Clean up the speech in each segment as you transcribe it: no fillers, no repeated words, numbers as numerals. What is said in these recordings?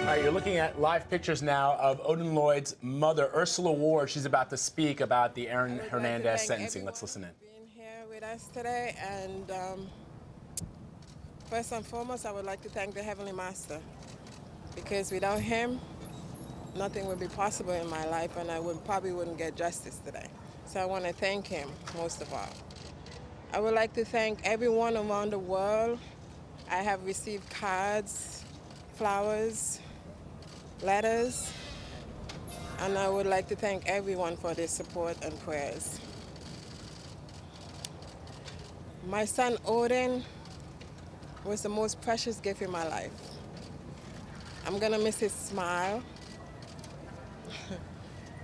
right, you're looking at live pictures now of Odin Lloyd's mother, Ursula Ward. She's about to speak about the Aaron Hernandez sentencing. Let's listen in. Being here with us today, and first and foremost, I would like to thank the Heavenly Master, because without him, nothing would be possible in my life, and I probably wouldn't get justice today. So I want to thank him most of all. I would like to thank everyone around the world. I have received cards, flowers, letters, and I would like to thank everyone for their support and prayers. My son Odin was the most precious gift in my life. I'm gonna miss his smile.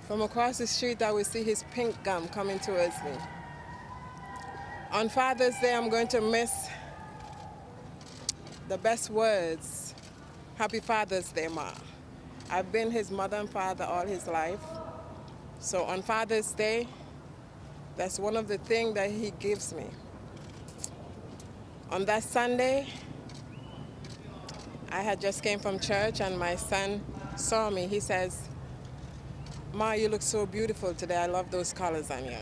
From across the street, I will see his pink gum coming towards me. On Father's Day, I'm going to miss the best words. Happy Father's Day, Ma. I've been his mother and father all his life. So on Father's Day, that's one of the things that he gives me. On that Sunday, I had just came from church and my son saw me. He says, "Ma, you look so beautiful today. I love those colors on you."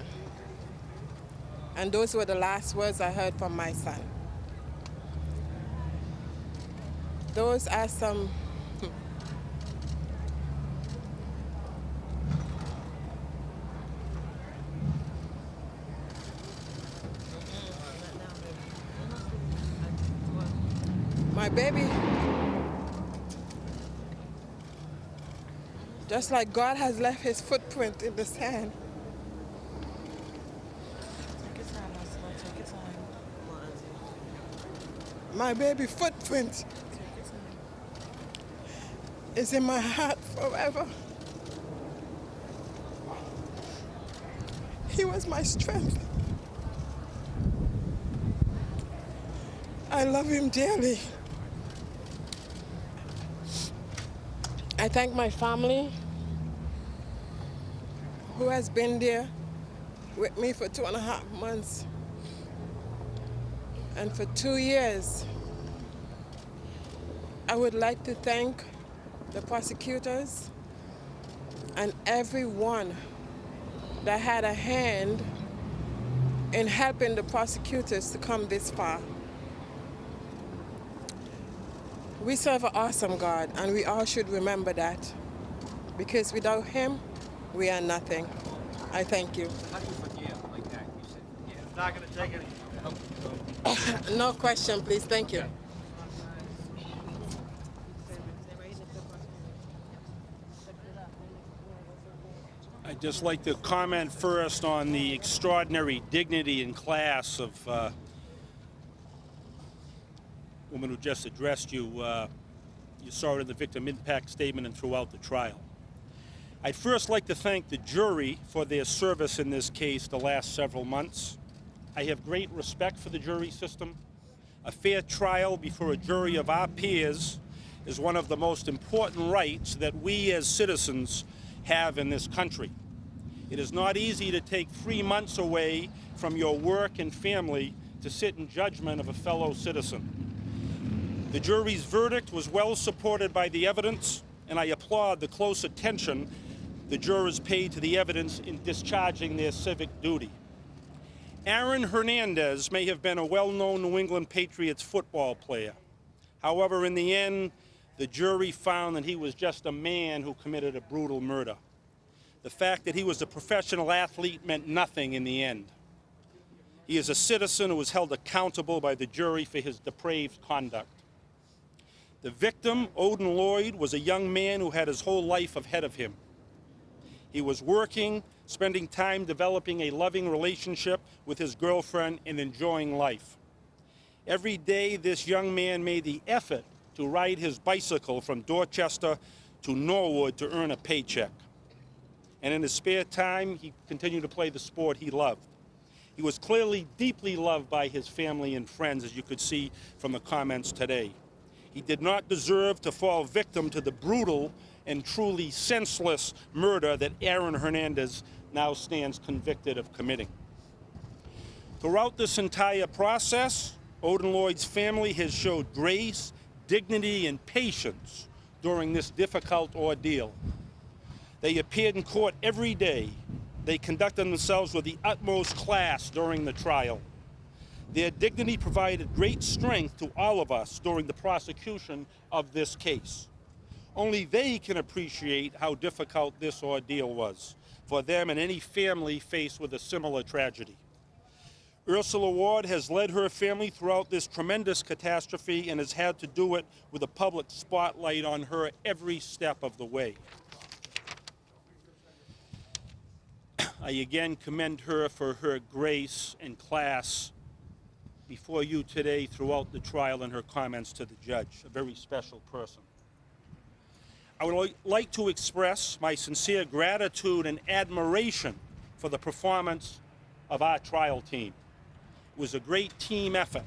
And those were the last words I heard from my son. Those are some my baby, just like God has left his footprint in the sand. My baby footprint is in my heart forever. He was my strength. I love him dearly. I thank my family who has been there with me for 2.5 months. And for 2 years, I would like to thank the prosecutors and everyone that had a hand in helping the prosecutors to come this far. We serve an awesome God, and we all should remember that, because without him, we are nothing. I thank you. How do you forgive like that? You said, yeah, it's not going to take any. No question, please. Thank you. I'd just like to comment first on the extraordinary dignity and class of woman who just addressed you. You saw it in the victim impact statement and throughout the trial. I'd first like to thank the jury for their service in this case the last several months. I have great respect for the jury system. A fair trial before a jury of our peers is one of the most important rights that we as citizens have in this country. It is not easy to take 3 months away from your work and family to sit in judgment of a fellow citizen. The jury's verdict was well supported by the evidence, and I applaud the close attention the jurors paid to the evidence in discharging their civic duty. Aaron Hernandez may have been a well-known New England Patriots football player. However, in the end, the jury found that he was just a man who committed a brutal murder. The fact that he was a professional athlete meant nothing in the end. He is a citizen who was held accountable by the jury for his depraved conduct. The victim, Odin Lloyd, was a young man who had his whole life ahead of him. He was working, spending time developing a loving relationship with his girlfriend and enjoying life. Every day, this young man made the effort to ride his bicycle from Dorchester to Norwood to earn a paycheck. And in his spare time, he continued to play the sport he loved. He was clearly deeply loved by his family and friends, as you could see from the comments today. He did not deserve to fall victim to the brutal and truly senseless murder that Aaron Hernandez now stands convicted of committing. Throughout this entire process, Odin Lloyd's family has showed grace, dignity, and patience during this difficult ordeal. They appeared in court every day. They conducted themselves with the utmost class during the trial. Their dignity provided great strength to all of us during the prosecution of this case. Only they can appreciate how difficult this ordeal was for them and any family faced with a similar tragedy. Ursula Ward has led her family throughout this tremendous catastrophe and has had to do it with a public spotlight on her every step of the way. I again commend her for her grace and class before you today throughout the trial and her comments to the judge, a very special person. I would like to express my sincere gratitude and admiration for the performance of our trial team. It was a great team effort.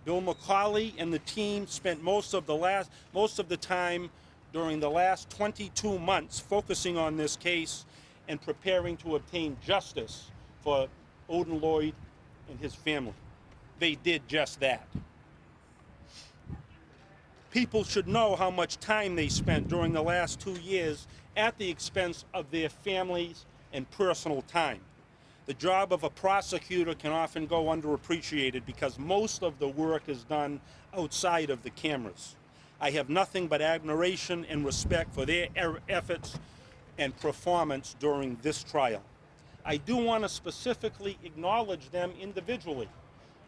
Bill McCauley and the team spent most of the time during the last 22 months focusing on this case and preparing to obtain justice for Odin Lloyd and his family. They did just that. People should know how much time they spent during the last 2 years at the expense of their families and personal time. The job of a prosecutor can often go underappreciated because most of the work is done outside of the cameras. I have nothing but admiration and respect for their efforts and performance during this trial. I do want to specifically acknowledge them individually.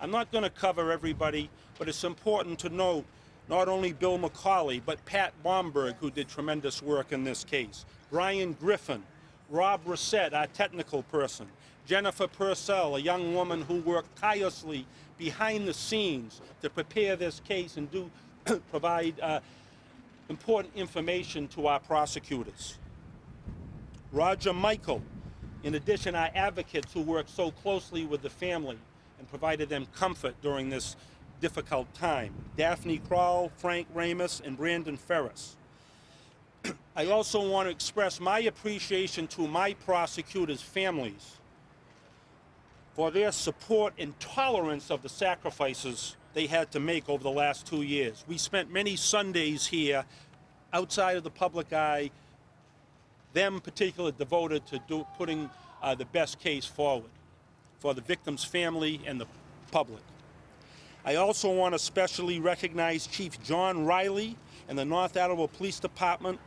I'm not going to cover everybody, but it's important to note not only Bill McCauley, but Pat Bomberg, who did tremendous work in this case, Brian Griffin, Rob Reset, our technical person, Jennifer Purcell, a young woman who worked tirelessly behind the scenes to prepare this case and provide important information to our prosecutors. Roger Michael, in addition, our advocates who worked so closely with the family and provided them comfort during this difficult time. Daphne Kroll, Frank Ramus, and Brandon Ferris. I also want to express my appreciation to my prosecutors' families for their support and tolerance of the sacrifices they had to make over the last 2 years. We spent many Sundays here outside of the public eye, them particularly devoted to putting the best case forward for the victim's family and the public. I also want to specially recognize Chief John Riley and the North Attleboro Police Department.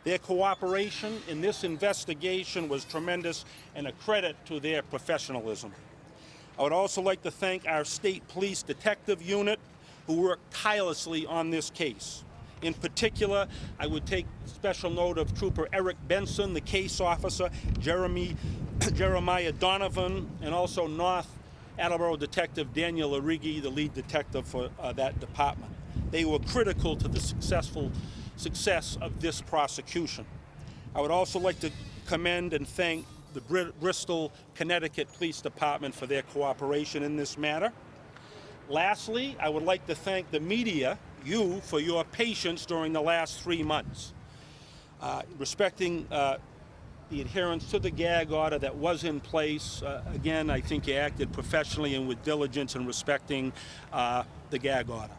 Their cooperation in this investigation was tremendous and a credit to their professionalism. I would also like to thank our state police detective unit who worked tirelessly on this case. In particular, I would take special note of Trooper Eric Benson, the case officer, Jeremiah Donovan, and also North Attleboro Detective Daniel Arrighi, the lead detective for that department. They were critical to the success of this prosecution. I would also like to commend and thank the Bristol, Connecticut Police Department for their cooperation in this matter. Lastly, I would like to thank the media, you, for your patience during the last 3 months. Respecting the adherence to the gag order that was in place, again, I think you acted professionally and with diligence in respecting the gag order.